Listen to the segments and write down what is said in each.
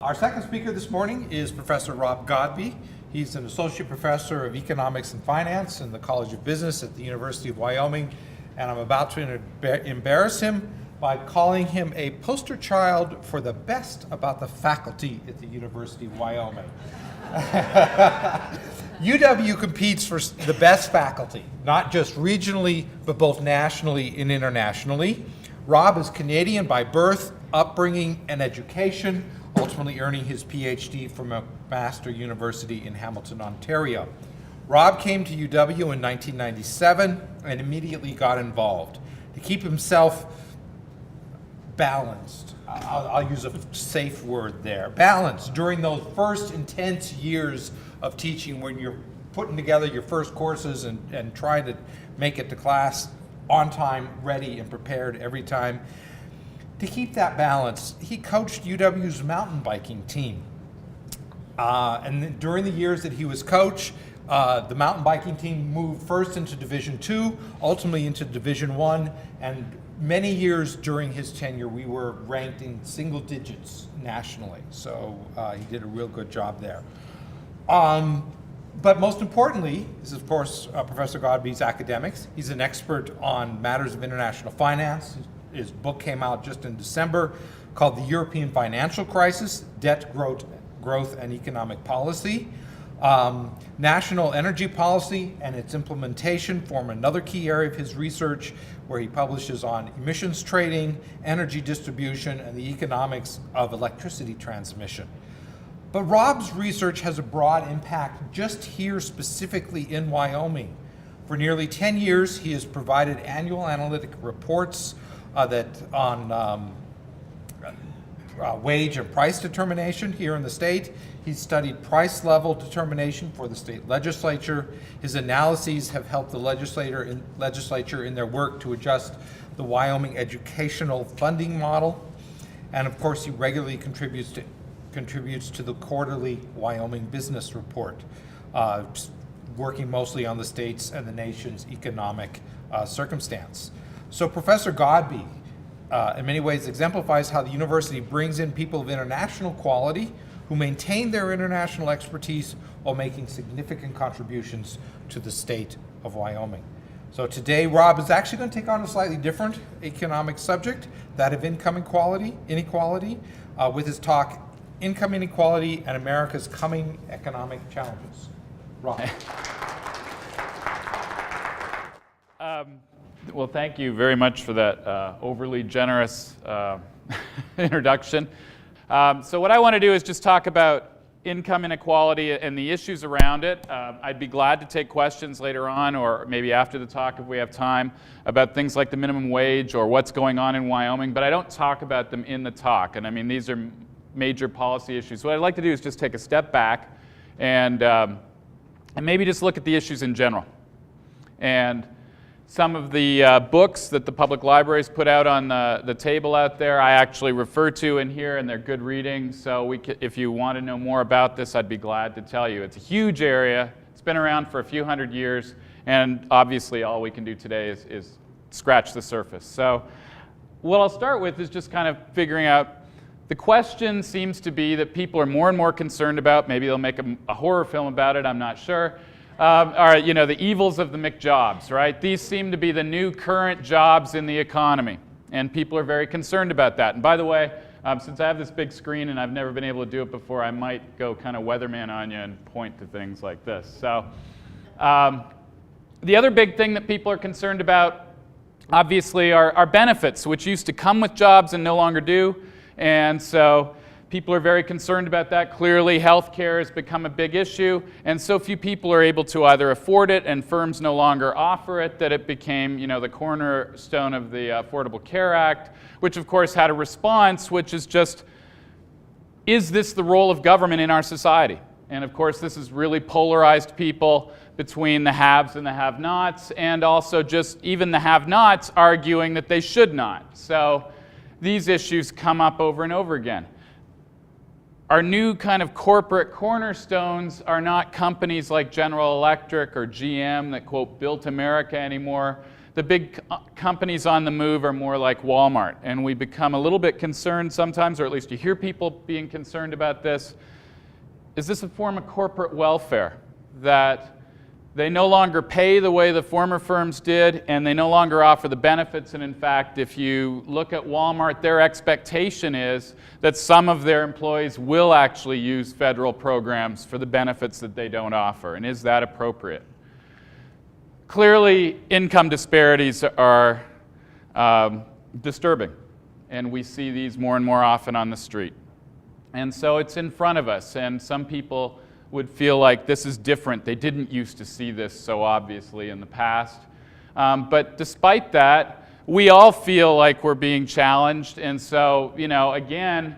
Our second speaker this morning is Professor Rob Godby. He's an associate professor of economics and finance in the College of Business at the University of Wyoming, and I'm about to embarrass him by calling him a poster child for the best about the faculty at the University of Wyoming. UW competes for the best faculty, not just regionally, but both nationally and internationally. Rob is Canadian by birth, upbringing, and education, ultimately earning his PhD from McMaster University in Hamilton, Ontario. Rob came to UW in 1997 and immediately got involved. To keep himself balanced, I'll use a safe word there, balanced during those first intense years of teaching when you're putting together your first courses and trying to make it to class on time, ready, and prepared every time. To keep that balance, he coached UW's mountain biking team. And during the years that he was coach, the mountain biking team moved first into Division II, ultimately into Division I, and many years during his tenure, we were ranked in single digits nationally. So he did a real good job there. But most importantly is, of course, Professor Godby's academics. He's an expert on matters of international finance. His book came out just in December called The European Financial Crisis, Debt, Growth, and Economic Policy. National energy policy and its implementation form another key area of his research, where he publishes on emissions trading, energy distribution, and the economics of electricity transmission. But Rob's research has a broad impact just here specifically in Wyoming. For nearly 10 years, he has provided annual analytic reports that on wage and price determination here in the state. He's studied price level determination for the state legislature. His analyses have helped the legislature in their work to adjust the Wyoming educational funding model. And of course, he regularly contributes to the quarterly Wyoming Business Report, working mostly on the state's and the nation's economic circumstance. So Professor Godby, in many ways, exemplifies how the university brings in people of international quality who maintain their international expertise while making significant contributions to the state of Wyoming. So today, Rob is actually going to take on a slightly different economic subject, that of income inequality, with his talk, Income Inequality and America's Coming Economic Challenges. Rob. Well, thank you very much for that overly generous introduction. So what I want to do is just talk about income inequality and the issues around it. I'd be glad to take questions later on, or maybe after the talk if we have time, about things like the minimum wage or what's going on in Wyoming, but I don't talk about them in the talk. And I mean, these are major policy issues. What I'd like to do is just take a step back and maybe just look at the issues in general. And some of the books that the public libraries put out on the table out there, I actually refer to in here, and they're good reading. So if you want to know more about this, I'd be glad to tell you. It's a huge area. It's been around for a few hundred years, and obviously all we can do today is scratch the surface. So what I'll start with is just kind of figuring out, the question seems to be that people are more and more concerned about, maybe they'll make a horror film about it, I'm not sure, are the evils of the McJobs, right? These seem to be the new current jobs in the economy, and people are very concerned about that. And by the way, since I have this big screen and I've never been able to do it before, I might go kind of weatherman on you and point to things like this. So the other big thing that people are concerned about, obviously, are benefits, which used to come with jobs and no longer do. And so people are very concerned about that. Clearly, healthcare has become a big issue, and so few people are able to either afford it, and firms no longer offer it, that it became, the cornerstone of the Affordable Care Act, which of course had a response, which is just, is this the role of government in our society? And of course, this has really polarized people between the haves and the have-nots, and also just even the have-nots arguing that they should not. So these issues come up over and over again. Our new kind of corporate cornerstones are not companies like General Electric or GM that, quote, built America anymore. the big companies on the move are more like Walmart, and we become a little bit concerned sometimes, or at least you hear people being concerned about this. Is this a form of corporate welfare, that they no longer pay the way the former firms did, and they no longer offer the benefits? And in fact, if you look at Walmart, their expectation is that some of their employees will actually use federal programs for the benefits that they don't offer. And is that appropriate? Clearly, income disparities are disturbing, and we see these more and more often on the street. And so it's in front of us, and some people would feel like this is different. They didn't used to see this so obviously in the past. But despite that, we all feel like we're being challenged. And so, again,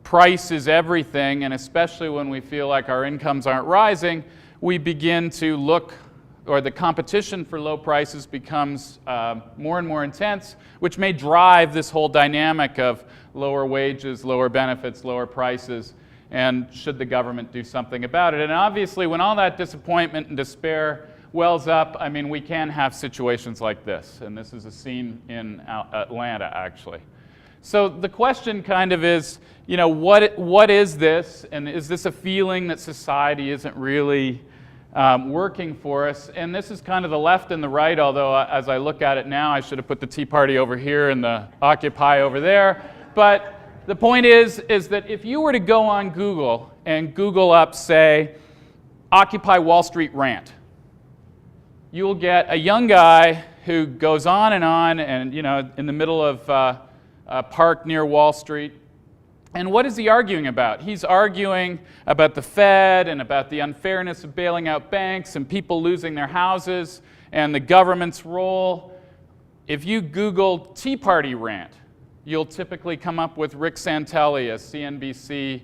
price is everything, and especially when we feel like our incomes aren't rising, we begin to look, or the competition for low prices becomes more and more intense, which may drive this whole dynamic of lower wages, lower benefits, lower prices, and should the government do something about it? And obviously, when all that disappointment and despair wells up, we can have situations like this. And this is a scene in Atlanta, actually. So the question kind of is, what is this? And is this a feeling that society isn't really working for us? And this is kind of the left and the right, although as I look at it now, I should have put the Tea Party over here and the Occupy over there. But the point is that if you were to go on Google and Google up, say, Occupy Wall Street rant, you will get a young guy who goes on, and in the middle of a park near Wall Street. And what is he arguing about? He's arguing about the Fed and about the unfairness of bailing out banks and people losing their houses and the government's role. If you Google Tea Party rant, you'll typically come up with Rick Santelli, a CNBC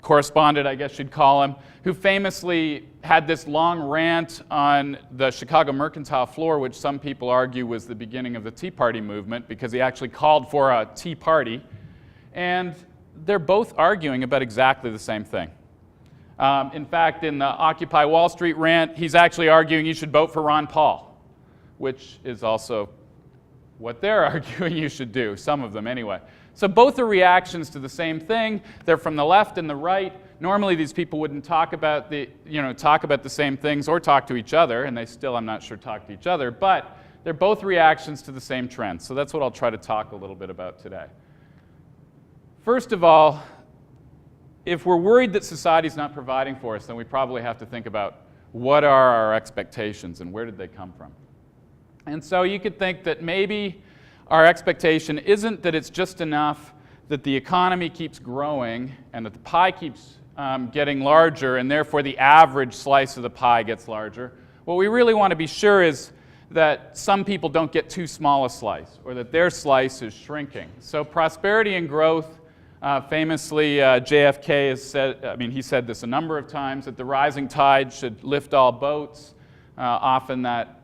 correspondent, I guess you'd call him, who famously had this long rant on the Chicago Mercantile floor, which some people argue was the beginning of the Tea Party movement, because he actually called for a Tea Party. And they're both arguing about exactly the same thing. In fact, in the Occupy Wall Street rant, he's actually arguing you should vote for Ron Paul, which is also what they're arguing you should do, some of them anyway. So both are reactions to the same thing. They're from the left and the right. Normally these people wouldn't talk about the same things or talk to each other, and they still, I'm not sure, talk to each other, but they're both reactions to the same trend. So that's what I'll try to talk a little bit about today. First of all, if we're worried that society's not providing for us, then we probably have to think about what are our expectations and where did they come from. And so you could think that maybe our expectation isn't that it's just enough that the economy keeps growing and that the pie keeps getting larger, and therefore the average slice of the pie gets larger. What we really want to be sure is that some people don't get too small a slice, or that their slice is shrinking. So prosperity and growth, famously JFK has said, he said this a number of times, that the rising tide should lift all boats. Often that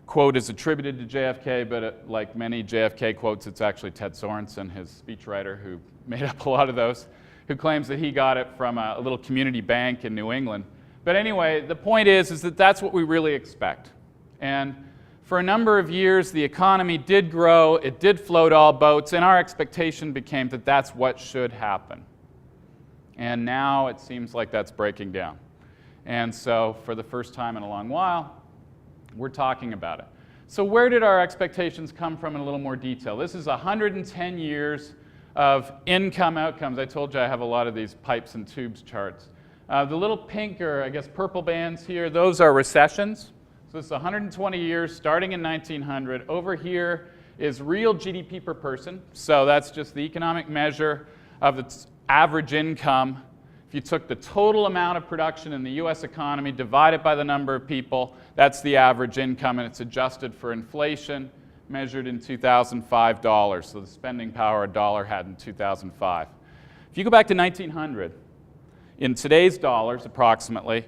quote is attributed to JFK, but like many JFK quotes, it's actually Ted Sorensen, his speechwriter, who made up a lot of those, who claims that he got it from a little community bank in New England. But anyway, the point is that that's what we really expect. And for a number of years, the economy did grow, it did float all boats, and our expectation became that that's what should happen. And now it seems like that's breaking down. And so for the first time in a long while, we're talking about it. So where did our expectations come from in a little more detail? This is 110 years of income outcomes. I told you I have a lot of these pipes and tubes charts. The little pink, or I guess purple bands here, those are recessions. So this is 120 years starting in 1900. Over here is real GDP per person. So that's just the economic measure of its average income. If you took the total amount of production in the US economy, divided by the number of people, that's the average income, and it's adjusted for inflation, measured in 2005 dollars. So the spending power a dollar had in 2005. If you go back to 1900, in today's dollars approximately,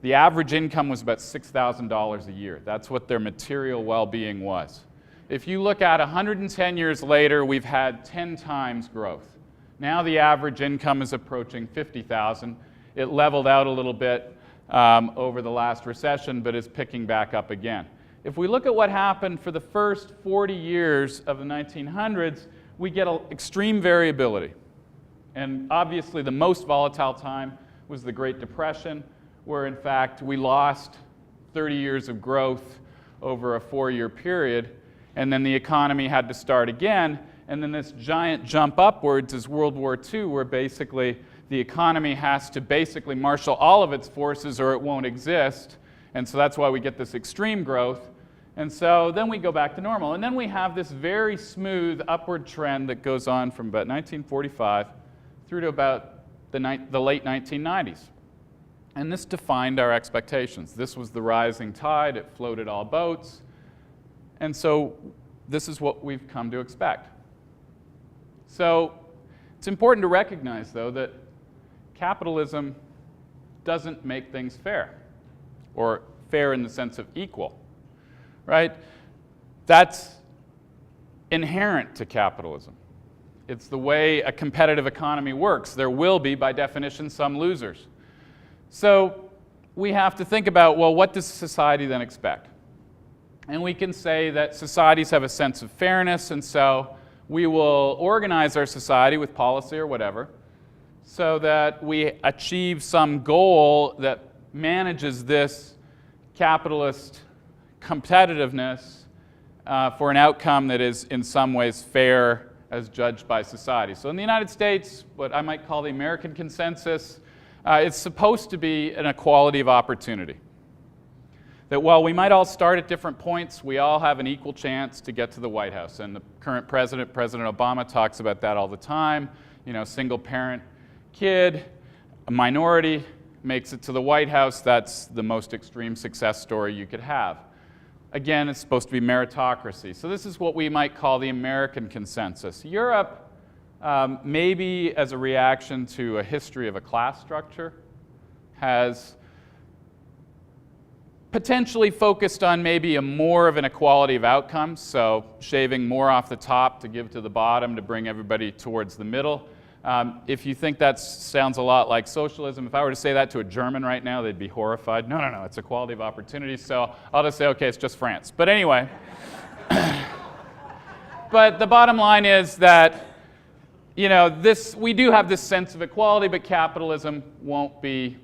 the average income was about $6,000 a year. That's what their material well-being was. If you look at 110 years later, we've had 10 times growth. Now the average income is approaching $50,000. It leveled out a little bit over the last recession, but is picking back up again. if we look at what happened for the first 40 years of the 1900s, we get extreme variability. And obviously the most volatile time was the Great Depression, where in fact we lost 30 years of growth over a 4-year period, and then the economy had to start again, and then this giant jump upwards is World War II, where basically the economy has to basically marshal all of its forces or it won't exist, and so that's why we get this extreme growth. And so then we go back to normal. And then we have this very smooth upward trend that goes on from about 1945 through to about the late 1990s. And this defined our expectations. This was the rising tide. It floated all boats. And so this is what we've come to expect. So it's important to recognize, though, that capitalism doesn't make things fair, or fair in the sense of equal. Right? That's inherent to capitalism. It's the way a competitive economy works. There will be, by definition, some losers. So we have to think about, well, what does society then expect? And we can say that societies have a sense of fairness, and so we will organize our society with policy or whatever so that we achieve some goal that manages this capitalist competitiveness for an outcome that is in some ways fair as judged by society. So in the United States, what I might call the American consensus, it's supposed to be an equality of opportunity. That while we might all start at different points, we all have an equal chance to get to the White House. And the current president, President Obama, talks about that all the time. You know, single parent kid, a minority, makes it to the White House. That's the most extreme success story you could have. Again, it's supposed to be meritocracy. So this is what we might call the American consensus. Europe, maybe as a reaction to a history of a class structure, has potentially focused on maybe more of an equality of outcomes, so shaving more off the top to give to the bottom to bring everybody towards the middle. If you think that sounds a lot like socialism, if I were to say that to a German right now, they'd be horrified. No, it's equality of opportunity, so I'll just say, okay, it's just France. But anyway, but the bottom line is that, you know, we do have this sense of equality, but capitalism won't be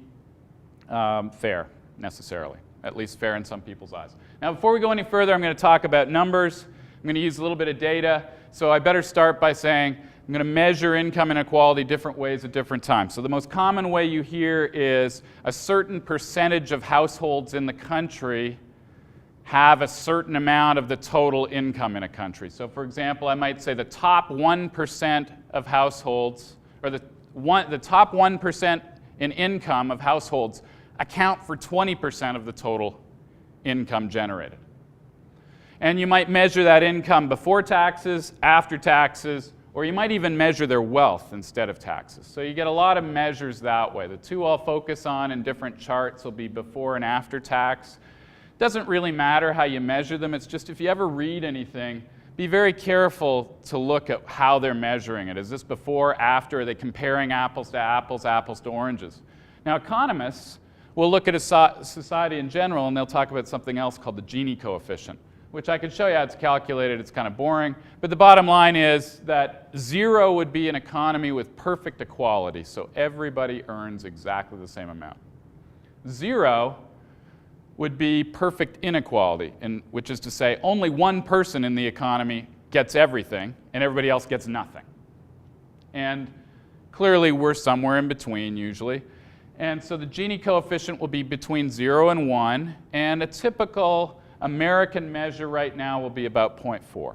fair necessarily, at least fair in some people's eyes. Now, before we go any further, I'm going to talk about numbers. I'm going to use a little bit of data, so I better start by saying I'm going to measure income inequality different ways at different times. So the most common way you hear is a certain percentage of households in the country have a certain amount of the total income in a country. So for example, I might say the top 1% of households, or the top 1% in income of households account for 20% of the total income generated. And you might measure that income before taxes, after taxes, or you might even measure their wealth instead of taxes. So you get a lot of measures that way. The two I'll focus on in different charts will be before and after tax. It doesn't really matter how you measure them. It's just if you ever read anything, be very careful to look at how they're measuring it. Is this before, after? Are they comparing apples to apples, apples to oranges? Now, economists will look at a society in general, and they'll talk about something else called the Gini coefficient, which I could show you how it's calculated. It's kind of boring. But the bottom line is that 0 would be an economy with perfect equality, so everybody earns exactly the same amount. 0 would be perfect inequality, which is to say only one person in the economy gets everything and everybody else gets nothing. And clearly we're somewhere in between usually. And so the Gini coefficient will be between 0 and 1, and a typical American measure right now will be about 0.4.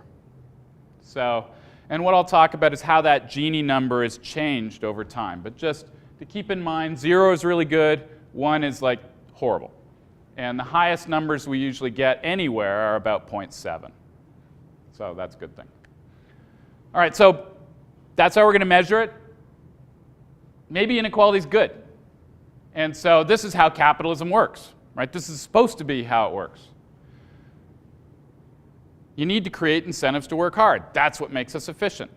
So, and what I'll talk about is how that Gini number has changed over time. But just to keep in mind, 0 is really good, 1 is like horrible. And the highest numbers we usually get anywhere are about 0.7. So that's a good thing. All right, so that's how we're going to measure it. Maybe inequality is good. And so this is how capitalism works, right? This is supposed to be how it works. You need to create incentives to work hard. That's what makes us efficient.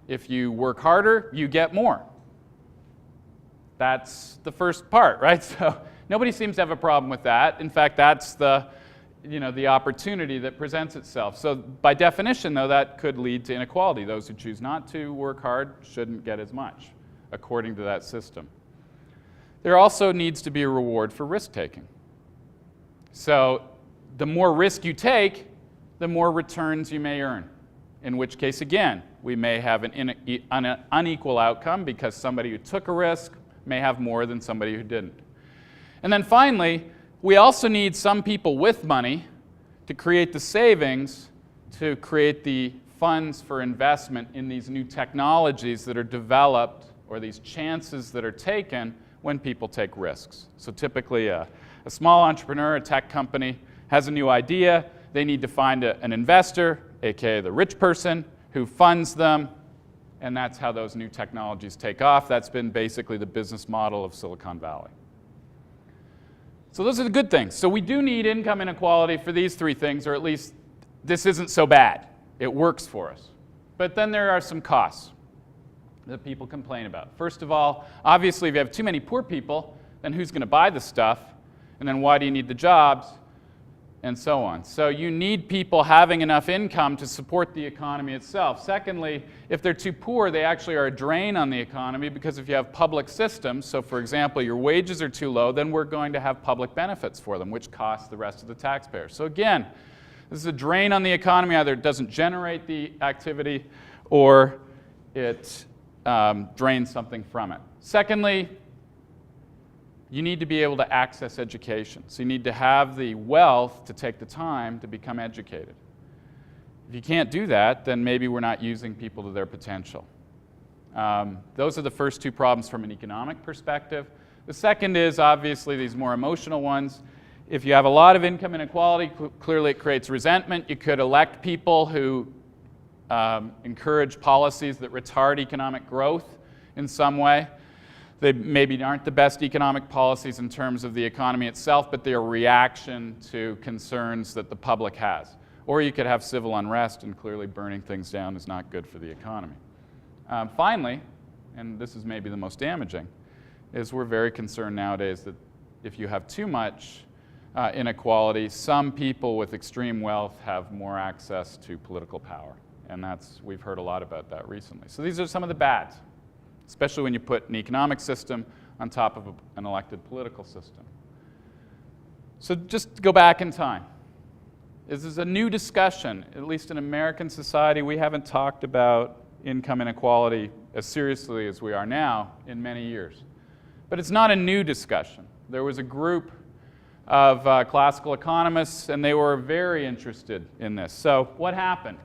If you work harder, you get more. That's the first part, right? So nobody seems to have a problem with that. In fact, that's the the opportunity that presents itself. So by definition, though, that could lead to inequality. Those who choose not to work hard shouldn't get as much, according to that system. There also needs to be a reward for risk-taking. So the more risk you take, the more returns you may earn, in which case, again, we may have an unequal outcome because somebody who took a risk may have more than somebody who didn't. And then finally, we also need some people with money to create the savings to create the funds for investment in these new technologies that are developed, or these chances that are taken when people take risks. So typically a small entrepreneur, a tech company, has a new idea. They need to find an investor, aka the rich person, who funds them, and that's how those new technologies take off. That's been basically the business model of Silicon Valley. So those are the good things. So we do need income inequality for these three things, or at least this isn't so bad. It works for us. But then there are some costs that people complain about. First of all, obviously if you have too many poor people, then who's going to buy the stuff? And then why do you need the jobs? And so on. So you need people having enough income to support the economy itself. Secondly, if they're too poor, they actually are a drain on the economy, because if you have public systems, so for example, your wages are too low, then we're going to have public benefits for them, which costs the rest of the taxpayers. So again, this is a drain on the economy. Either it doesn't generate the activity or it drains something from it. Secondly, you need to be able to access education. So you need to have the wealth to take the time to become educated. If you can't do that, then maybe we're not using people to their potential. Those are the first two problems from an economic perspective. The second is obviously these more emotional ones. If you have a lot of income inequality, clearly it creates resentment. You could elect people who encourage policies that retard economic growth in some way. They maybe aren't the best economic policies in terms of the economy itself, but they're a reaction to concerns that the public has. Or you could have civil unrest, and clearly burning things down is not good for the economy. Finally, and this is maybe the most damaging, is we're very concerned nowadays that if you have too much inequality, some people with extreme wealth have more access to political power. And we've heard a lot about that recently. So these are some of the bads, especially when you put an economic system on top of an elected political system. So just to go back in time, this is a new discussion. At least in American society, we haven't talked about income inequality as seriously as we are now in many years. But it's not a new discussion. There was a group of classical economists, and they were very interested in this. So what happened?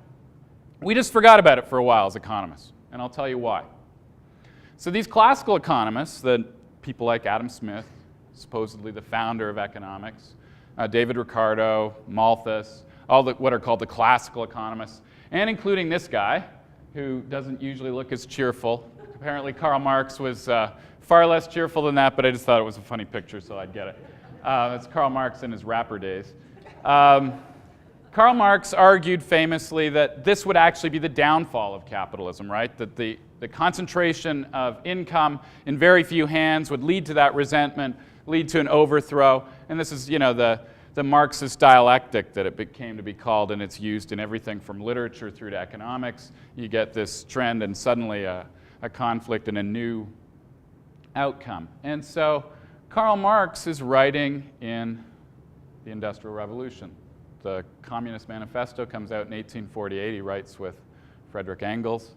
We just forgot about it for a while as economists, and I'll tell you why. So these classical economists, the people like Adam Smith, supposedly the founder of economics, David Ricardo, Malthus, all what are called the classical economists, and including this guy, who doesn't usually look as cheerful. Apparently Karl Marx was far less cheerful than that, but I just thought it was a funny picture, so I'd get it. That's Karl Marx in his rapper days. Karl Marx argued famously that this would actually be the downfall of capitalism, right? That the concentration of income in very few hands would lead to that resentment, lead to an overthrow. And this is, the Marxist dialectic that it came to be called, and it's used in everything from literature through to economics. You get this trend and suddenly a conflict and a new outcome. And so Karl Marx is writing in the Industrial Revolution. The Communist Manifesto comes out in 1848. He writes with Frederick Engels.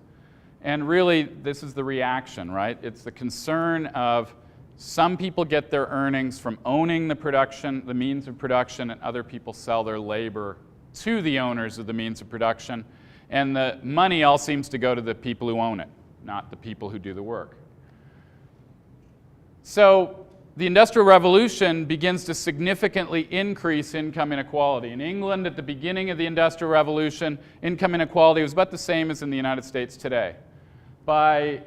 And really, this is the reaction, right? It's the concern of some people get their earnings from owning the production, the means of production, and other people sell their labor to the owners of the means of production. And the money all seems to go to the people who own it, not the people who do the work. So the Industrial Revolution begins to significantly increase income inequality. In England, at the beginning of the Industrial Revolution, income inequality was about the same as in the United States today. By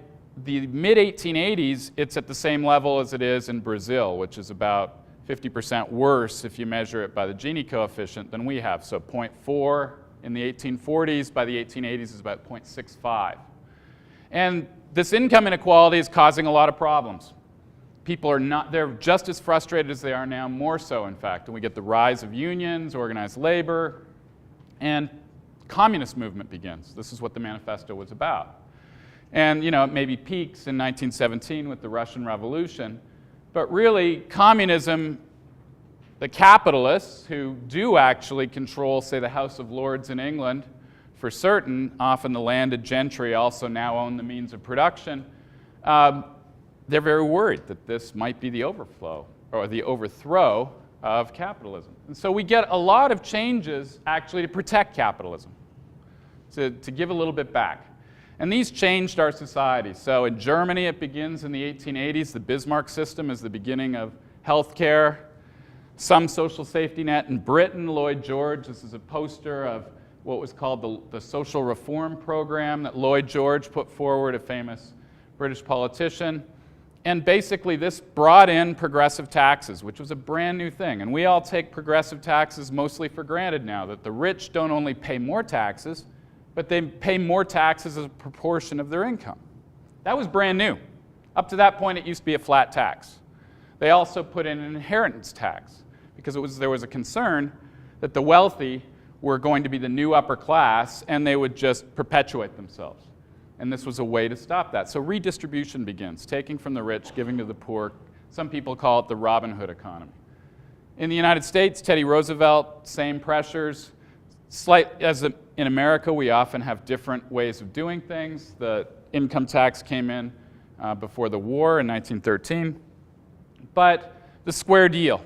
the mid-1880s, it's at the same level as it is in Brazil, which is about 50% worse if you measure it by the Gini coefficient than we have. So 0.4 in the 1840s, by the 1880s is about 0.65. And this income inequality is causing a lot of problems. people are not, they're just as frustrated as they are now, more so in fact. And we get the rise of unions, organized labor, and communist movement begins. This is what the manifesto was about. And, it maybe peaks in 1917 with the Russian Revolution, but really communism, the capitalists who do actually control, say, the House of Lords in England, for certain, often the landed gentry also now own the means of production, they're very worried that this might be the overflow or the overthrow of capitalism. And so we get a lot of changes actually to protect capitalism, to give a little bit back. And these changed our society. So in Germany, it begins in the 1880s. The Bismarck system is the beginning of healthcare, some social safety net. In Britain, Lloyd George, this is a poster of what was called the social reform program that Lloyd George put forward, a famous British politician. And basically this brought in progressive taxes, which was a brand new thing. And we all take progressive taxes mostly for granted now, that the rich don't only pay more taxes, but they pay more taxes as a proportion of their income. That was brand new. Up to that point, it used to be a flat tax. They also put in an inheritance tax because there was a concern that the wealthy were going to be the new upper class and they would just perpetuate themselves. And this was a way to stop that. So redistribution begins, taking from the rich, giving to the poor. Some people call it the Robin Hood economy. In the United States, Teddy Roosevelt, same pressures. In America, we often have different ways of doing things. The income tax came in before the war in 1913. But the square deal.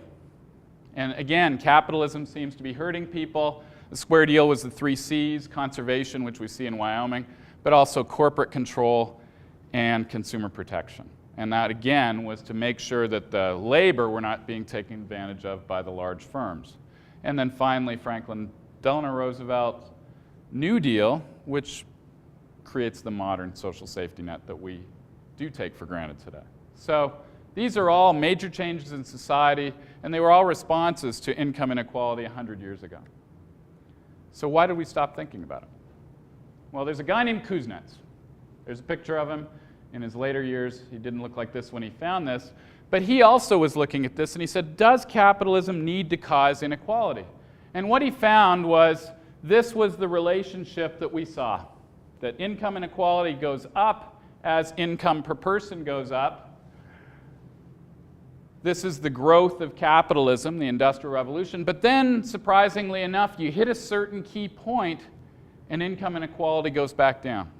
And again, capitalism seems to be hurting people. The square deal was the 3 C's, conservation, which we see in Wyoming, but also corporate control and consumer protection. And that, again, was to make sure that the labor were not being taken advantage of by the large firms. And then finally, Franklin Delano Roosevelt, New Deal, which creates the modern social safety net that we do take for granted today. So these are all major changes in society, and they were all responses to income inequality 100 years ago. So why did we stop thinking about it? Well, there's a guy named Kuznets. There's a picture of him in his later years. He didn't look like this when he found this, but he also was looking at this, and he said, does capitalism need to cause inequality? And what he found was this was the relationship that we saw, that income inequality goes up as income per person goes up. This is the growth of capitalism, the Industrial Revolution. But then, surprisingly enough, you hit a certain key point and income inequality goes back down.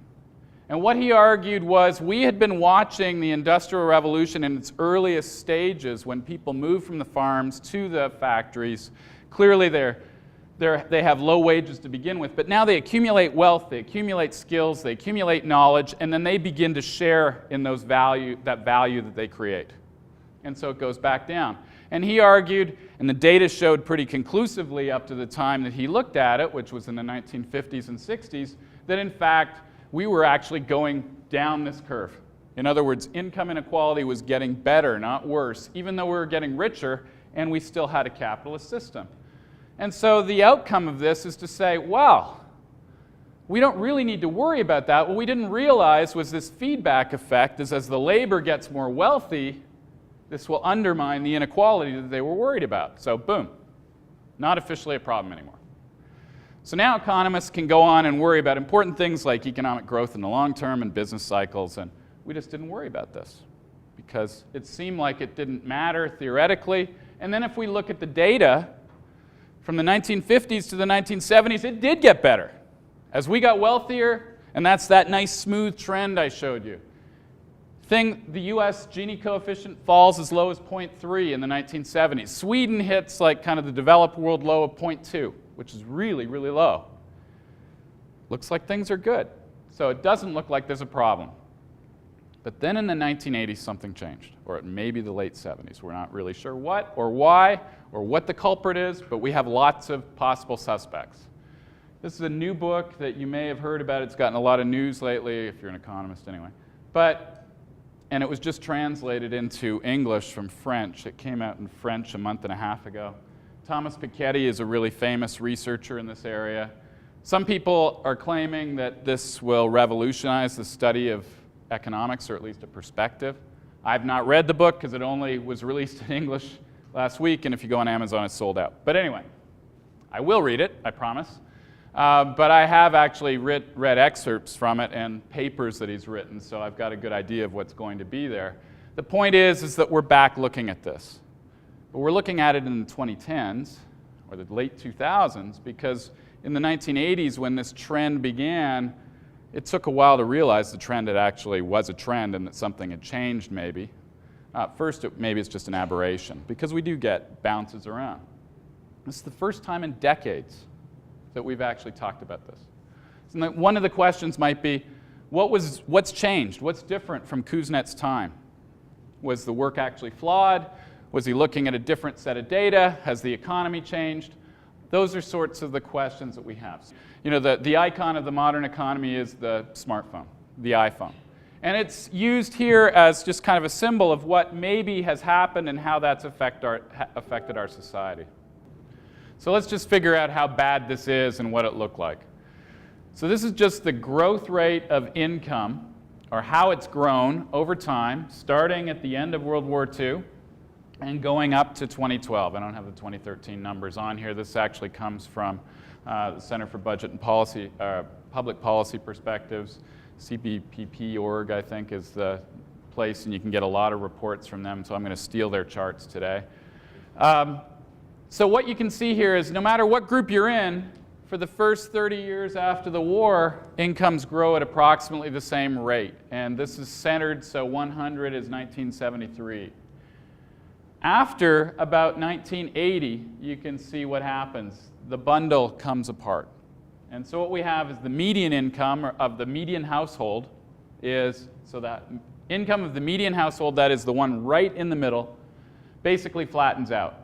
And what he argued was we had been watching the Industrial Revolution in its earliest stages when people moved from the farms to the factories. Clearly they have low wages to begin with, but now they accumulate wealth, they accumulate skills, they accumulate knowledge, and then they begin to share in that value that they create. And so it goes back down. And he argued, and the data showed pretty conclusively up to the time that he looked at it, which was in the 1950s and 60s, that in fact we were actually going down this curve. In other words, income inequality was getting better, not worse, even though we were getting richer and we still had a capitalist system. And so the outcome of this is to say, well, we don't really need to worry about that. What we didn't realize was this feedback effect is as the labor gets more wealthy, this will undermine the inequality that they were worried about. So boom, not officially a problem anymore. So now economists can go on and worry about important things like economic growth in the long term and business cycles, and we just didn't worry about this because it seemed like it didn't matter theoretically. And then if we look at the data from the 1950s to the 1970s, it did get better. As we got wealthier, and that's that nice smooth trend I showed you. The US Gini coefficient falls as low as 0.3 in the 1970s. Sweden hits like kind of the developed world low of 0.2, which is really, really low. Looks like things are good. So it doesn't look like there's a problem. But then in the 1980s, something changed, or it may be the late 70s. We're not really sure what or why or what the culprit is, but we have lots of possible suspects. This is a new book that you may have heard about. It's gotten a lot of news lately, if you're an economist anyway. And it was just translated into English from French. It came out in French a month and a half ago. Thomas Piketty is a really famous researcher in this area. Some people are claiming that this will revolutionize the study of economics, or at least a perspective. I've not read the book because it only was released in English last week, and if you go on Amazon, it's sold out. But anyway, I will read it, I promise. But I have actually read excerpts from it and papers that he's written, so I've got a good idea of what's going to be there. The point is that we're back looking at this. But we're looking at it in the 2010s, or the late 2000s, because in the 1980s, when this trend began, it took a while to realize the trend actually was a trend and that something had changed maybe. First, maybe it's just an aberration, because we do get bounces around. This is the first time in decades that we've actually talked about this. So one of the questions might be, what's changed? What's different from Kuznets' time? Was the work actually flawed? Was he looking at a different set of data? Has the economy changed? Those are sorts of the questions that we have. You know, the icon of the modern economy is the smartphone, the iPhone. And it's used here as just kind of a symbol of what maybe has happened and how that's affected our society. So let's just figure out how bad this is and what it looked like. So this is just the growth rate of income, or how it's grown over time, starting at the end of World War II and going up to 2012. I don't have the 2013 numbers on here. This actually comes from the Center for Budget and Policy, Public Policy Perspectives. CBPP.org, I think, is the place, and you can get a lot of reports from them, so I'm going to steal their charts today. So what you can see here is no matter what group you're in, for the first 30 years after the war, incomes grow at approximately the same rate. And this is centered, so 100 is 1973. After about 1980, you can see what happens. The bundle comes apart. And so what we have is the median income of the median household is, so that income of the median household, that is the one right in the middle, basically flattens out.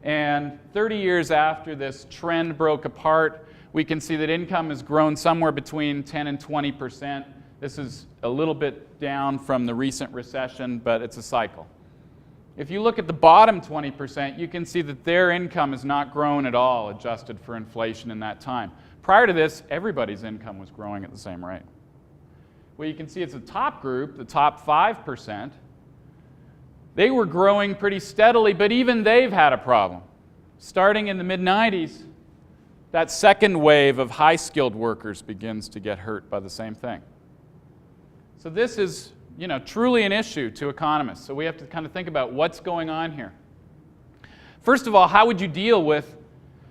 And 30 years after this trend broke apart, we can see that income has grown somewhere between 10 and 20%. This is a little bit down from the recent recession, but it's a cycle. If you look at the bottom 20%, you can see that their income has not grown at all, adjusted for inflation in that time. Prior to this, everybody's income was growing at the same rate. Well, you can see it's the top group, the top 5%. They were growing pretty steadily, but even they've had a problem. Starting in the mid-90s, that second wave of high-skilled workers begins to get hurt by the same thing. So this is, truly an issue to economists. So we have to kind of think about what's going on here. First of all, how would you deal with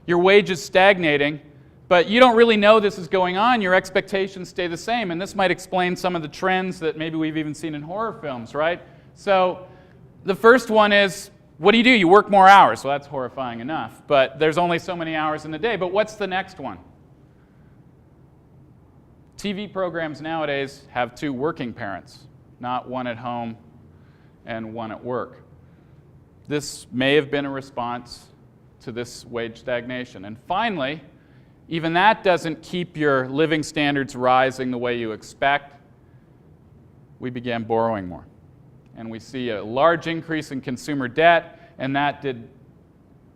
your wages stagnating, but you don't really know this is going on? Your expectations stay the same, and this might explain some of the trends that maybe we've even seen in horror films, right? So the first one is, what do? You work more hours. Well, that's horrifying enough, but there's only so many hours in the day. But what's the next one? TV programs nowadays have two working parents, not one at home and one at work. This may have been a response to this wage stagnation. And finally, even that doesn't keep your living standards rising the way you expect. We began borrowing more. And we see a large increase in consumer debt, and that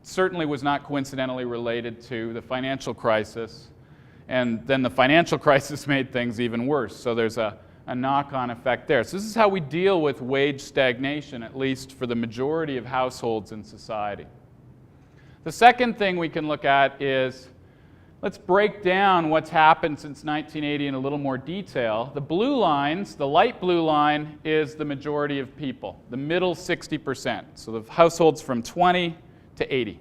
certainly was not coincidentally related to the financial crisis. And then the financial crisis made things even worse. So there's a knock-on effect there. So this is how we deal with wage stagnation, at least for the majority of households in society. The second thing we can look at is, let's break down what's happened since 1980 in a little more detail. The blue lines, the light blue line, is the majority of people, the middle 60%, so the households from 20 to 80.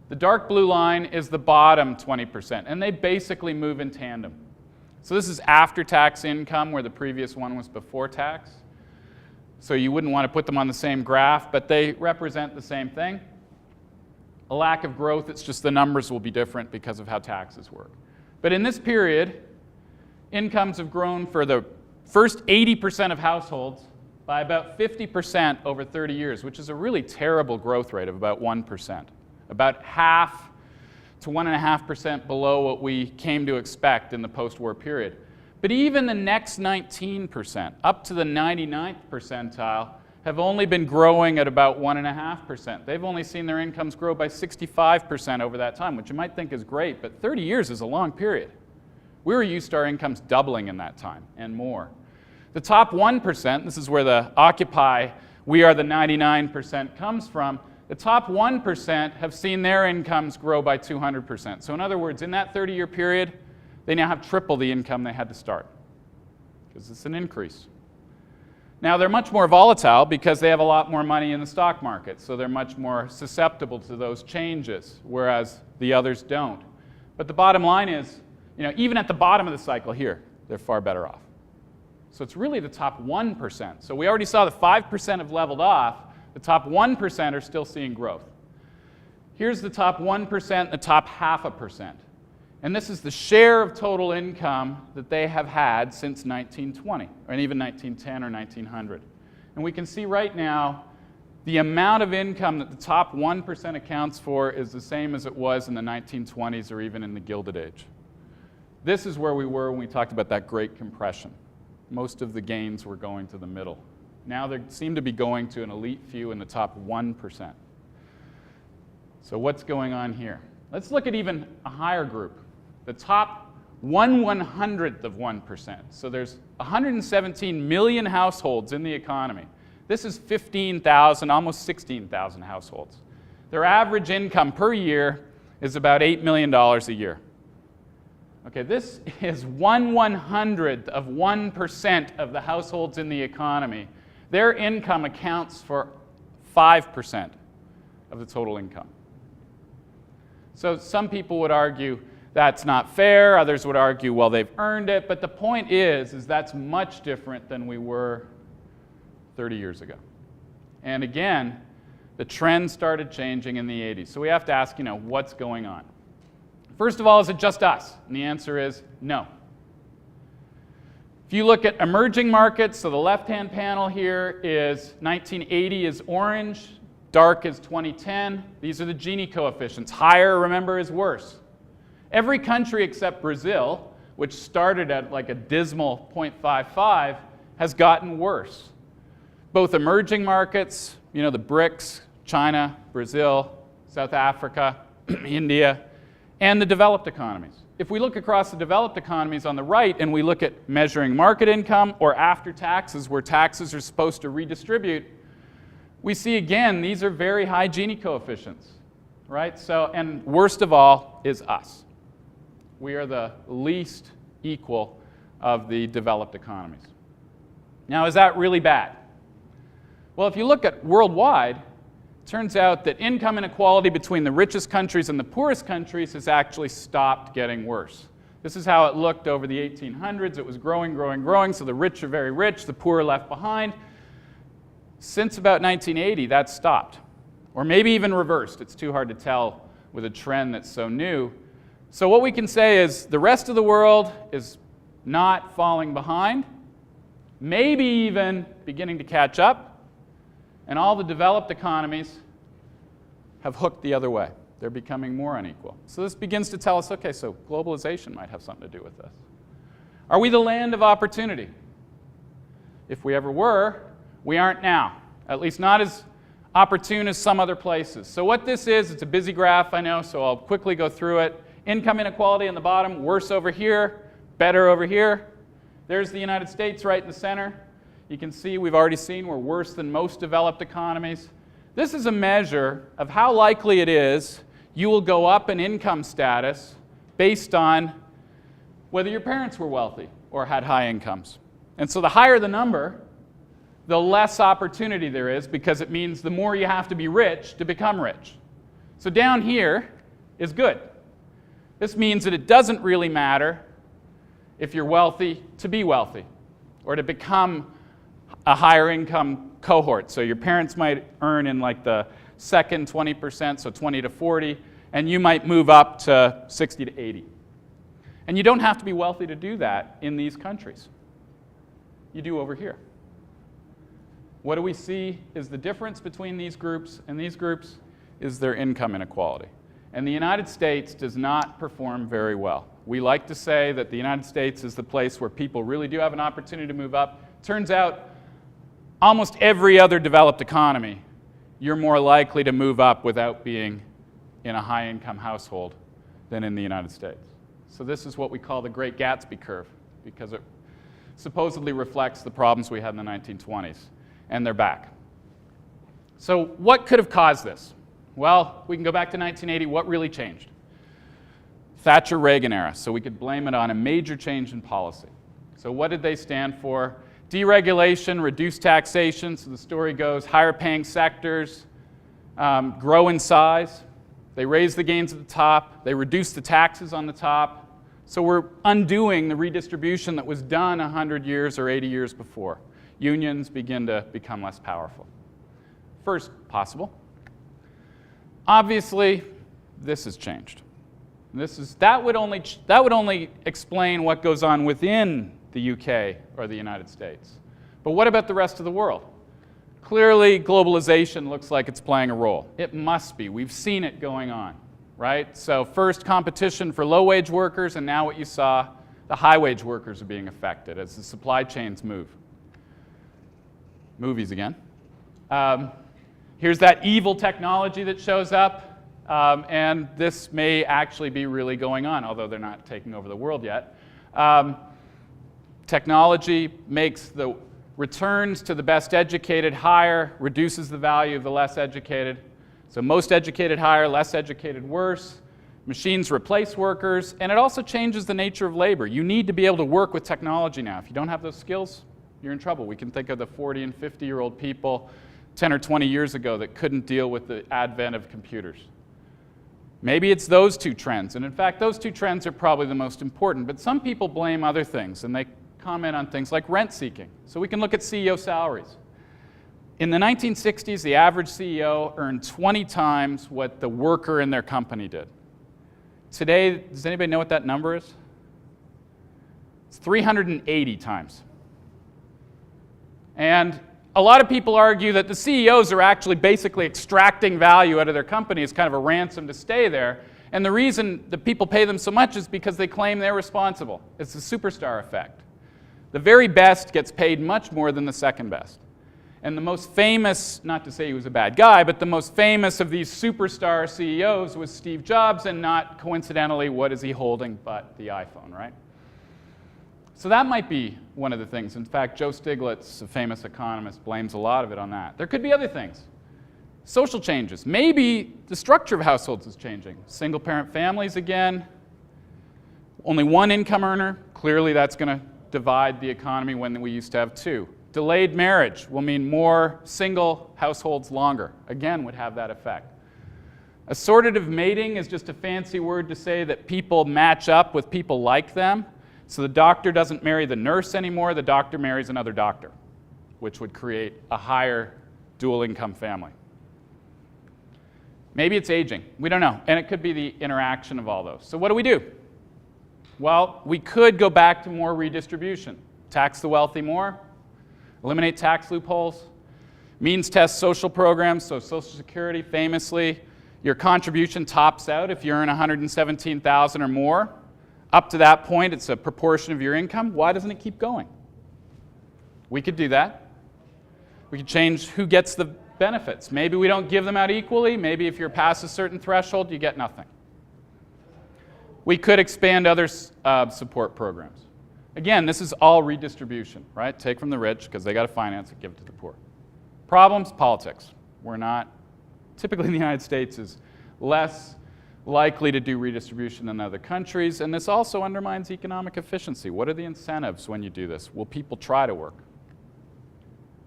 The dark blue line is the bottom 20%, and they basically move in tandem. So this is after-tax income, where the previous one was before tax. So you wouldn't want to put them on the same graph, but they represent the same thing. A lack of growth, it's just the numbers will be different because of how taxes work. But in this period, incomes have grown for the first 80% of households by about 50% over 30 years, which is a really terrible growth rate of about 1%. About half to 1.5% below what we came to expect in the post-war period. But even the next 19%, up to the 99th percentile, have only been growing at about 1.5%. They've only seen their incomes grow by 65% over that time, which you might think is great, but 30 years is a long period. We were used to our incomes doubling in that time and more. The top 1%, this is where the Occupy, we are the 99% comes from, the top 1% have seen their incomes grow by 200%. So in other words, in that 30-year period, they now have triple the income they had to start, because it's an increase. Now, they're much more volatile because they have a lot more money in the stock market, so they're much more susceptible to those changes, whereas the others don't. But the bottom line is, even at the bottom of the cycle here, they're far better off. So it's really the top 1%. So we already saw the 5% have leveled off. The top 1% are still seeing growth. Here's the top 1%, the top 0.5%. And this is the share of total income that they have had since 1920, or even 1910 or 1900. And we can see right now the amount of income that the top 1% accounts for is the same as it was in the 1920s or even in the Gilded Age. This is where we were when we talked about that Great Compression. Most of the gains were going to the middle. Now they seem to be going to an elite few in the top 1%. So what's going on here? Let's look at even a higher group. The top 1/100th of 1%. So there's 117 million households in the economy. This is 15,000, almost 16,000 households. Their average income per year is about $8 million a year. Okay, this is 1/100th of 1% of the households in the economy. Their income accounts for 5% of the total income. So some people would argue that's not fair. Others would argue, well, they've earned it. But the point is that's much different than we were 30 years ago. And again, the trend started changing in the 80s. So we have to ask, what's going on? First of all, is it just us? And the answer is no. If you look at emerging markets, so the left-hand panel here is 1980 is orange, dark is 2010. These are the Gini coefficients. Higher, remember, is worse. Every country except Brazil, which started at like a dismal 0.55, has gotten worse. Both emerging markets, the BRICS, China, Brazil, South Africa, India, and the developed economies. If we look across the developed economies on the right and we look at measuring market income or after taxes, where taxes are supposed to redistribute, we see again these are very high Gini coefficients, right? So, and worst of all is us. We are the least equal of the developed economies. Now, is that really bad? Well, if you look at worldwide, it turns out that income inequality between the richest countries and the poorest countries has actually stopped getting worse. This is how it looked over the 1800s. It was growing, growing, growing, so the rich are very rich, the poor are left behind. Since about 1980, that's stopped, or maybe even reversed. It's too hard to tell with a trend that's so new. So what we can say is the rest of the world is not falling behind, maybe even beginning to catch up, and all the developed economies have hooked the other way. They're becoming more unequal. So this begins to tell us, okay, so globalization might have something to do with this. Are we the land of opportunity? If we ever were, we aren't now, at least not as opportune as some other places. So what this is, it's a busy graph, I know, so I'll quickly go through it. Income inequality on the bottom, worse over here, better over here. There's the United States right in the center. You can see we've already seen we're worse than most developed economies. This is a measure of how likely it is you will go up in income status based on whether your parents were wealthy or had high incomes. And so the higher the number, the less opportunity there is, because it means the more you have to be rich to become rich. So down here is good. This means that it doesn't really matter if you're wealthy to be wealthy or to become a higher income cohort. So your parents might earn in like the second 20%, so 20 to 40, and you might move up to 60 to 80. And you don't have to be wealthy to do that in these countries. You do over here. What do we see is the difference between these groups and these groups is their income inequality. And the United States does not perform very well. We like to say that the United States is the place where people really do have an opportunity to move up. Turns out, almost every other developed economy, you're more likely to move up without being in a high-income household than in the United States. So this is what we call the Great Gatsby curve, because it supposedly reflects the problems we had in the 1920s, and they're back. So what could have caused this? Well, we can go back to 1980. What really changed? Thatcher Reagan era, so we could blame it on a major change in policy. So what did they stand for? Deregulation, reduced taxation, so the story goes higher paying sectors, grow in size. They raise the gains at the top. They reduce the taxes on the top. So we're undoing the redistribution that was done 100 years or 80 years before. Unions begin to become less powerful. First possible. Obviously, this has changed. That would only explain what goes on within the UK or the United States. But what about the rest of the world? Clearly, globalization looks like it's playing a role. It must be. We've seen it going on, right? So first competition for low-wage workers, and now what you saw, the high-wage workers are being affected as the supply chains move. Movies again. Here's that evil technology that shows up, and this may actually be really going on, although they're not taking over the world yet. Technology makes the returns to the best educated higher, reduces the value of the less educated. So most educated higher, less educated worse. Machines replace workers, and it also changes the nature of labor. You need to be able to work with technology now. If you don't have those skills, you're in trouble. We can think of the 40 and 50-year-old people 10 or 20 years ago that couldn't deal with the advent of computers. Maybe it's those two trends, and in fact, those two trends are probably the most important, but some people blame other things, and they comment on things like rent seeking. So we can look at CEO salaries. In the 1960s, the average CEO earned 20 times what the worker in their company did. Today, does anybody know what that number is? It's 380 times. And a lot of people argue that the CEOs are actually basically extracting value out of their company as kind of a ransom to stay there. And the reason that people pay them so much is because they claim they're responsible. It's the superstar effect. The very best gets paid much more than the second best. And the most famous, not to say he was a bad guy, but the most famous of these superstar CEOs was Steve Jobs, and not coincidentally, what is he holding but the iPhone, right? So that might be one of the things. In fact, Joe Stiglitz, a famous economist, blames a lot of it on that. There could be other things. Social changes. Maybe the structure of households is changing. Single-parent families again. Only one income earner. Clearly that's going to divide the economy when we used to have two. Delayed marriage will mean more single households longer. Again, would have that effect. Assortative mating is just a fancy word to say that people match up with people like them. So the doctor doesn't marry the nurse anymore, the doctor marries another doctor, which would create a higher dual income family. Maybe it's aging. We don't know. And it could be the interaction of all those. So what do? Well, we could go back to more redistribution. Tax the wealthy more, eliminate tax loopholes, Meanstest social programs, so Social Security famously, your contribution tops out if you earn $117,000 or more. Up to that point, it's a proportion of your income. Why doesn't it keep going? We could do that. We could change who gets the benefits. Maybe we don't give them out equally. Maybe if you're past a certain threshold, you get nothing. We could expand other support programs. Again, this is all redistribution, right? Take from the rich because they got to finance it, give it to the poor. Problems, politics. We're not, typically in the United States, is less likely to do redistribution than other countries, and this also undermines economic efficiency. What are the incentives when you do this? Will people try to work?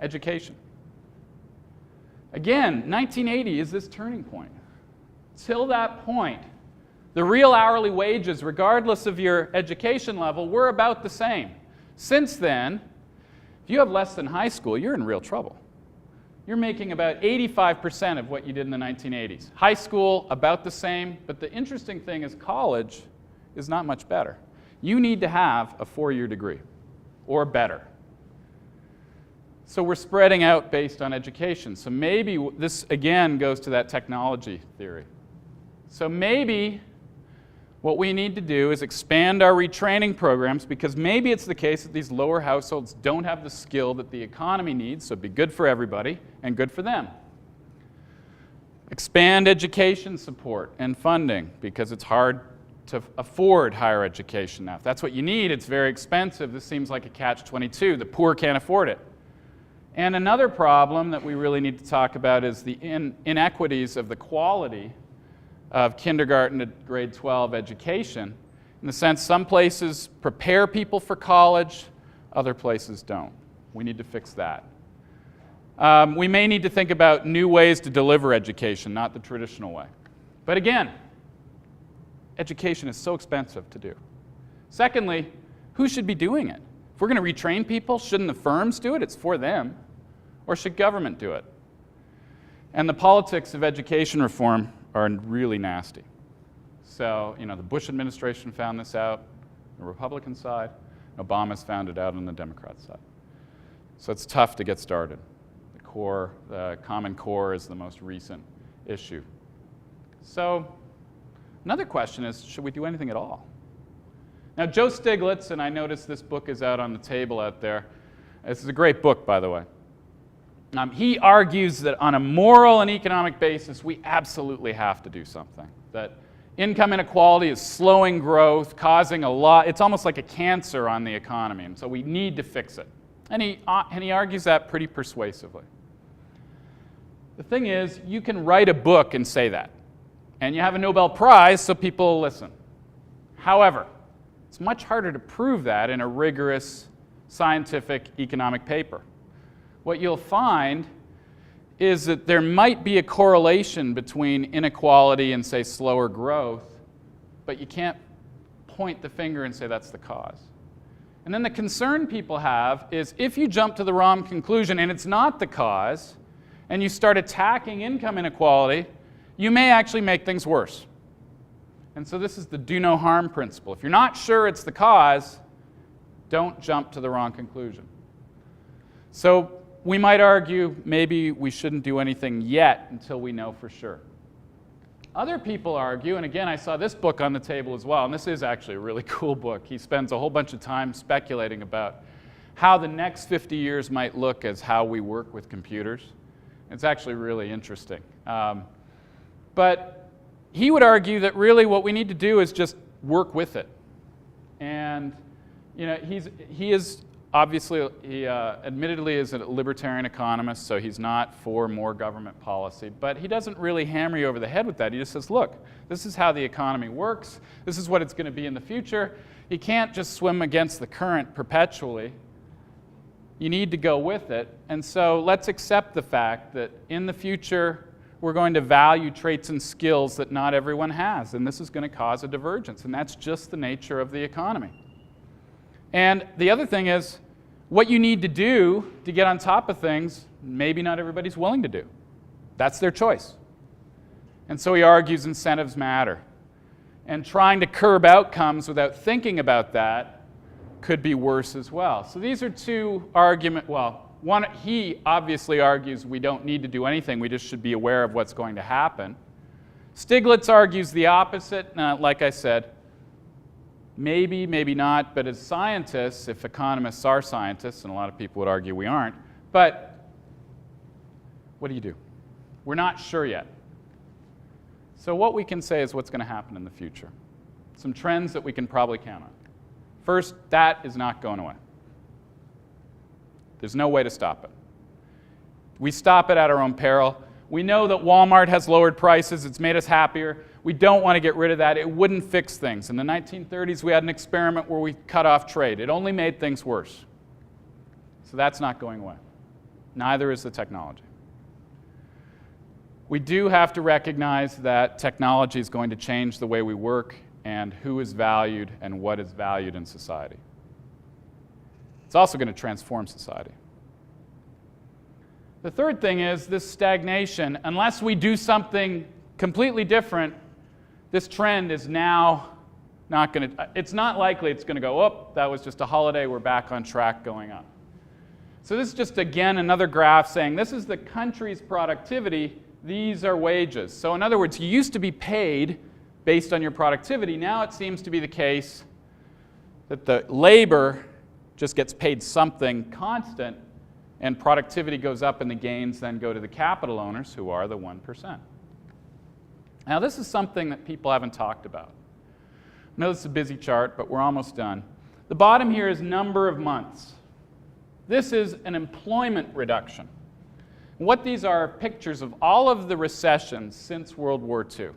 Education. Again, 1980 is this turning point. Till that point, the real hourly wages, regardless of your education level, were about the same. Since then, if you have less than high school, you're in real trouble. You're making about 85% of what you did in the 1980s. High school, about the same, but the interesting thing is college is not much better. You need to have a 4-year degree, or better. So we're spreading out based on education. So maybe this, again, goes to that technology theory. So maybe what we need to do is expand our retraining programs, because maybe it's the case that these lower households don't have the skill that the economy needs, so it'd be good for everybody and good for them. Expand education support and funding, because it's hard to afford higher education now. If that's what you need, it's very expensive. This seems like a catch-22. The poor can't afford it. And another problem that we really need to talk about is the inequities of the quality of kindergarten to grade 12 education. In the sense, some places prepare people for college, other places don't. We need to fix that. We may need to think about new ways to deliver education, not the traditional way. But again, education is so expensive to do. Secondly, who should be doing it? If we're going to retrain people, shouldn't the firms do it? It's for them. Or should government do it? And the politics of education reform are really nasty. So, the Bush administration found this out on the Republican side. Obama's found it out on the Democrat side. So it's tough to get started. The Common Core is the most recent issue. So another question is, should we do anything at all? Now, Joe Stiglitz, and I noticed this book is out on the table out there. This is a great book, by the way. He argues that on a moral and economic basis, we absolutely have to do something. That income inequality is slowing growth, causing a lot, it's almost like a cancer on the economy, and so we need to fix it. And he argues that pretty persuasively. The thing is, you can write a book and say that. And you have a Nobel Prize, so people will listen. However, it's much harder to prove that in a rigorous scientific economic paper. What you'll find is that there might be a correlation between inequality and, say, slower growth, but you can't point the finger and say that's the cause. And then the concern people have is if you jump to the wrong conclusion and it's not the cause, and you start attacking income inequality, you may actually make things worse. And so this is the do no harm principle. If you're not sure it's the cause, don't jump to the wrong conclusion. So we might argue maybe we shouldn't do anything yet until we know for sure. Other people argue, and again, I saw this book on the table as well, and this is actually a really cool book. He spends a whole bunch of time speculating about how the next 50 years might look as how we work with computers. It's actually really interesting. But he would argue that really what we need to do is just work with it. And he is obviously, he admittedly is a libertarian economist, so he's not for more government policy. But he doesn't really hammer you over the head with that. He just says, look, this is how the economy works. This is what it's going to be in the future. You can't just swim against the current perpetually. You need to go with it. And so let's accept the fact that in the future, we're going to value traits and skills that not everyone has. And this is going to cause a divergence. And that's just the nature of the economy. And the other thing is, what you need to do to get on top of things, maybe not everybody's willing to do. That's their choice. And so he argues incentives matter. And trying to curb outcomes without thinking about that could be worse as well. So these are two arguments. Well, one, he obviously argues we don't need to do anything. We just should be aware of what's going to happen. Stiglitz argues the opposite. Like I said, maybe, maybe not, but as scientists, if economists are scientists, and a lot of people would argue we aren't, but what do you do? We're not sure yet. So what we can say is what's going to happen in the future. Some trends that we can probably count on. First, that is not going away. There's no way to stop it. We stop it at our own peril. We know that Walmart has lowered prices. It's made us happier. We don't want to get rid of that. It wouldn't fix things. In the 1930s, we had an experiment where we cut off trade. It only made things worse. So that's not going away. Neither is the technology. We do have to recognize that technology is going to change the way we work and who is valued and what is valued in society. It's also going to transform society. The third thing is this stagnation. Unless we do something completely different, this trend is now not going to, it's not likely it's going to go, oh, that was just a holiday, we're back on track going up. So this is just, again, another graph saying this is the country's productivity, these are wages. So in other words, you used to be paid based on your productivity. Now it seems to be the case that the labor just gets paid something constant, and productivity goes up and the gains then go to the capital owners, who are the 1%. Now this is something that people haven't talked about. I know this is a busy chart, but we're almost done. The bottom here is number of months. This is an employment reduction. What these are pictures of all of the recessions since World War II.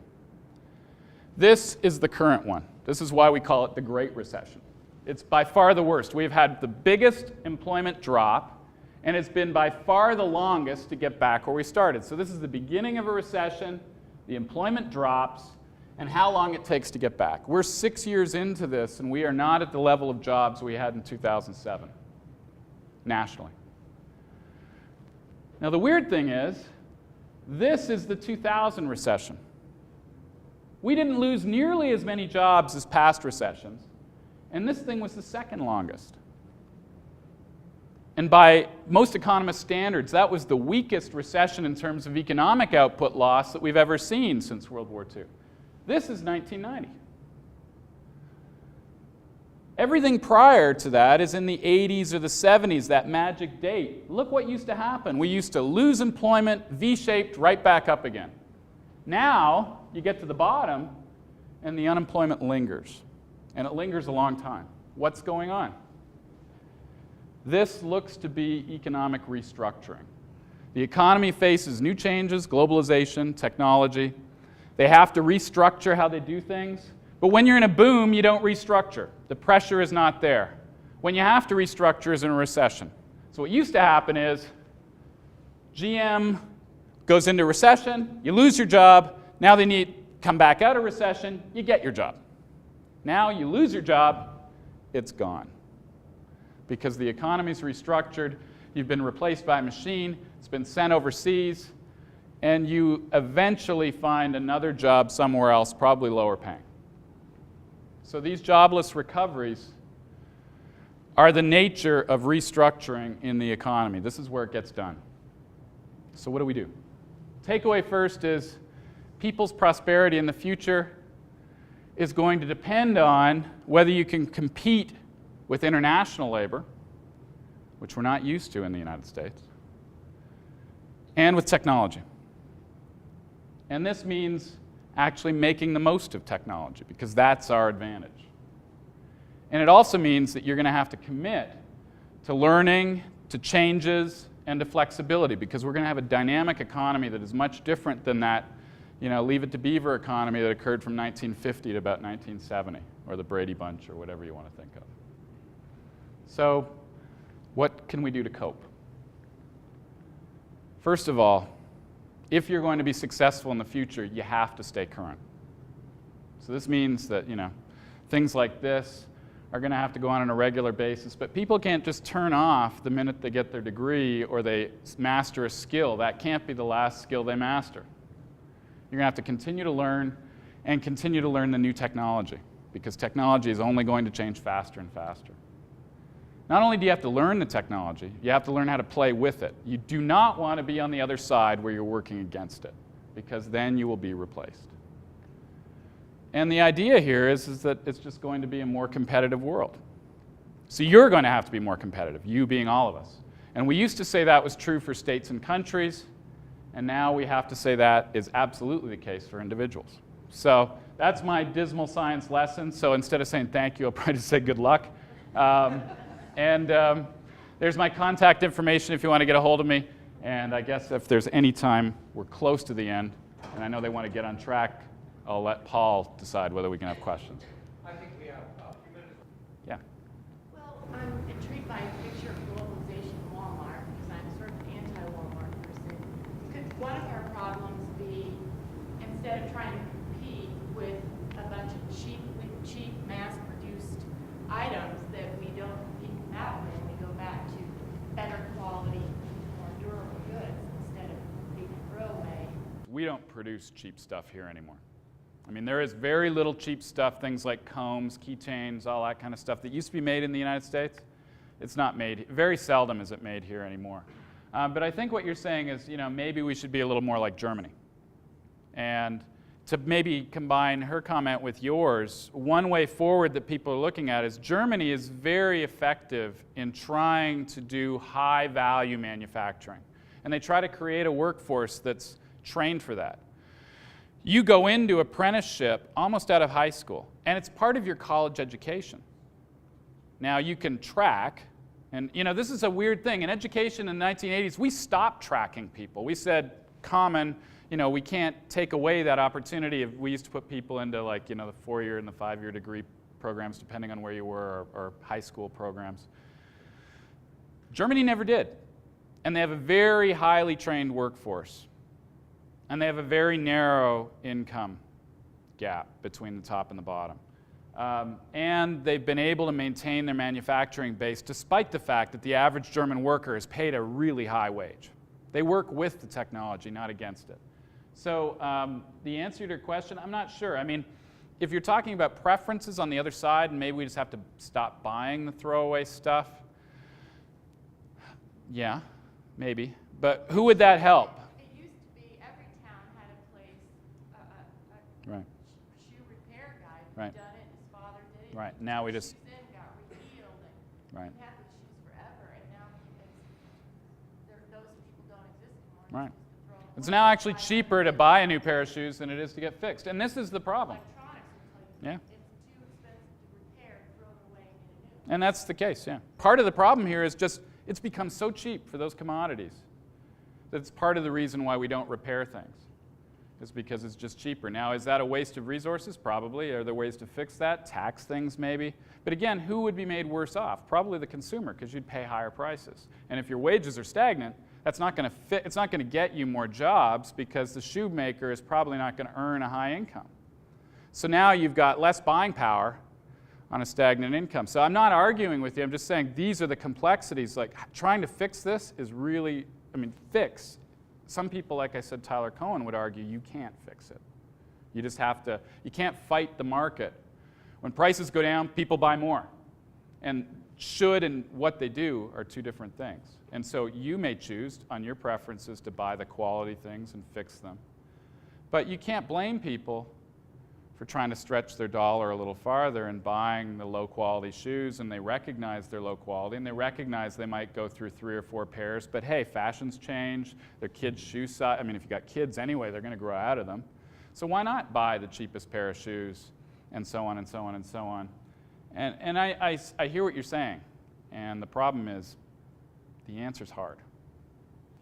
This is the current one. This is why we call it the Great Recession. It's by far the worst. We've had the biggest employment drop, and it's been by far the longest to get back where we started. So this is the beginning of a recession, the employment drops, and how long it takes to get back. We're 6 years into this, and we are not at the level of jobs we had in 2007, nationally. Now the weird thing is, this is the 2000 recession. We didn't lose nearly as many jobs as past recessions, and this thing was the second longest. And by most economist standards, that was the weakest recession in terms of economic output loss that we've ever seen since World War II. This is 1990. Everything prior to that is in the 80s or the 70s, that magic date. Look what used to happen. We used to lose employment, V-shaped, right back up again. Now, you get to the bottom, and the unemployment lingers. And it lingers a long time. What's going on? This looks to be economic restructuring. The economy faces new changes, globalization, technology. They have to restructure how they do things. But when you're in a boom, you don't restructure. The pressure is not there. When you have to restructure is in a recession. So what used to happen is GM goes into recession, you lose your job, now they need to come back out of recession, you get your job. Now you lose your job, it's gone. Because the economy's restructured, you've been replaced by a machine, it's been sent overseas, and you eventually find another job somewhere else, probably lower paying. So these jobless recoveries are the nature of restructuring in the economy. This is where it gets done. So what do? Takeaway first is people's prosperity in the future is going to depend on whether you can compete with international labor, which we're not used to in the United States, and with technology. And this means actually making the most of technology, because that's our advantage. And it also means that you're going to have to commit to learning, to changes, and to flexibility, because we're going to have a dynamic economy that is much different than that, Leave It to Beaver economy that occurred from 1950 to about 1970, or the Brady Bunch, or whatever you want to think of. So, what can we do to cope? First of all, if you're going to be successful in the future, you have to stay current. So this means that, things like this are going to have to go on a regular basis, but people can't just turn off the minute they get their degree or they master a skill. That can't be the last skill they master. You're going to have to continue to learn and continue to learn the new technology, because technology is only going to change faster and faster. Not only do you have to learn the technology, you have to learn how to play with it. You do not want to be on the other side where you're working against it, because then you will be replaced. And the idea here is that it's just going to be a more competitive world. So you're going to have to be more competitive, you being all of us. And we used to say that was true for states and countries, and now we have to say that is absolutely the case for individuals. So that's my dismal science lesson. So instead of saying thank you, I'll probably just say good luck. There's my contact information if you want to get a hold of me. And I guess if there's any time, we're close to the end, and I know they want to get on track, I'll let Paul decide whether we can have questions. I think we have a few minutes. Yeah. Well, I'm intrigued by a picture of globalization in Walmart, because I'm sort of an anti-Walmart person. Could one of our problems be, instead of trying to compete with a bunch of cheap mass-produced items, that we don't compete that way, and we go back to better quality, more durable goods instead of the throwaway? We don't produce cheap stuff here anymore. I mean, there is very little cheap stuff, things like combs, keychains, all that kind of stuff that used to be made in the United States. It's not made, very seldom is it made here anymore. But I think what you're saying is, maybe we should be a little more like Germany. And to maybe combine her comment with yours, one way forward that people are looking at is Germany is very effective in trying to do high-value manufacturing. And they try to create a workforce that's trained for that. You go into apprenticeship almost out of high school, and it's part of your college education. Now, you can track, and this is a weird thing. In education in the 1980s, we stopped tracking people. We said, we can't take away that opportunity. We used to put people into the 4-year and the 5-year degree programs, depending on where you were, or high school programs. Germany never did. And they have a very highly trained workforce. And they have a very narrow income gap between the top and the bottom. And they've been able to maintain their manufacturing base despite the fact that the average German worker is paid a really high wage. They work with the technology, not against it. So the answer to your question, I'm not sure. I mean, if you're talking about preferences on the other side, and maybe we just have to stop buying the throwaway stuff, yeah, maybe. But who would that help? It used to be every town had a place, Right. shoe repair guy who Right. done it, his father did it. Right. Now we Shoes just then got rehealed, and Right. we had those shoes forever, and now those people don't exist anymore. Right. It's just to throw them It's away. now actually cheaper to buy a new pair of shoes than it is to get fixed. And this is the problem. Electronics will tell you Yeah. it's too expensive to repair, throw it away and get a new one. And that's the case, yeah. Part of the problem here is just it's become so cheap for those commodities that it's part of the reason why we don't repair things. Is because it's just cheaper. Now, is that a waste of resources? Probably. Are there ways to fix that? Tax things, maybe. But again, who would be made worse off? Probably the consumer, because you'd pay higher prices. And if your wages are stagnant, that's not going to fit. It's not going to get you more jobs because the shoemaker is probably not going to earn a high income. So now you've got less buying power on a stagnant income. So I'm not arguing with you. I'm just saying these are the complexities. Like trying to fix this is really, fix. Some people, like I said, Tyler Cohen would argue you can't fix it. You just have to, you can't fight the market. When prices go down, people buy more. And should and what they do are two different things. And so you may choose on your preferences to buy the quality things and fix them. But you can't blame people for trying to stretch their dollar a little farther and buying the low-quality shoes, and they recognize their low quality, and they recognize they might go through 3 or 4 pairs, but hey, fashions change, their kids' shoe size, if you've got kids anyway, they're going to grow out of them. So why not buy the cheapest pair of shoes, and so on, and so on, and so on. And I hear what you're saying, and the problem is the answer's hard.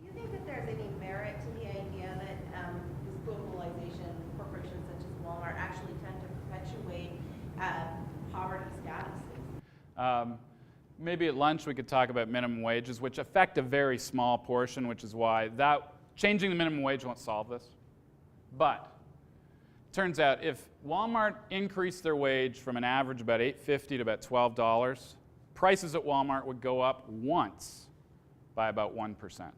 Do you think that there's any merit to the idea that this globalization, corporations such as Walmart actually tend to perpetuate poverty statuses? Maybe at lunch we could talk about minimum wages, which affect a very small portion, which is why changing the minimum wage won't solve this. But it turns out if Walmart increased their wage from an average about $8.50 to about $12, prices at Walmart would go up once by about 1%.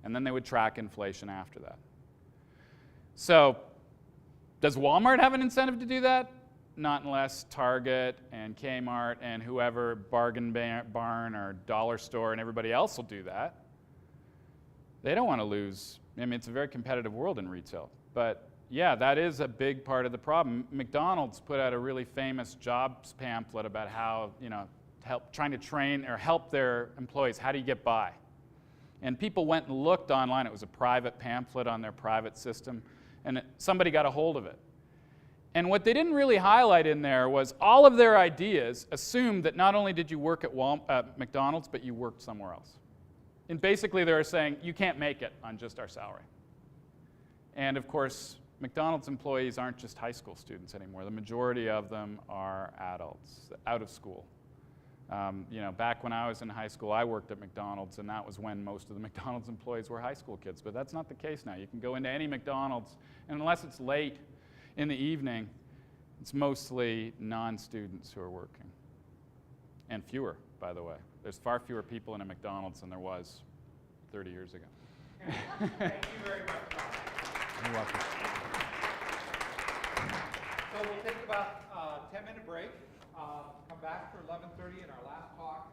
And then they would track inflation after that. So does Walmart have an incentive to do that? Not unless Target and Kmart and whoever, Bargain Barn or Dollar Store and everybody else will do that. They don't want to lose. It's a very competitive world in retail. But yeah, that is a big part of the problem. McDonald's put out a really famous jobs pamphlet about how, trying to train or help their employees. How do you get by? And people went and looked online. It was a private pamphlet on their private system. And somebody got a hold of it. And what they didn't really highlight in there was all of their ideas assumed that not only did you work at McDonald's, but you worked somewhere else. And basically they were saying, you can't make it on just our salary. And of course, McDonald's employees aren't just high school students anymore. The majority of them are adults, out of school. Back when I was in high school, I worked at McDonald's, and that was when most of the McDonald's employees were high school kids. But that's not the case now. You can go into any McDonald's, and unless it's late in the evening, it's mostly non-students who are working. And fewer, by the way. There's far fewer people in a McDonald's than there was 30 years ago. Thank you very much, Tom. You're welcome. So we'll take about a 10-minute break. Come back for 11:30 in our last talk.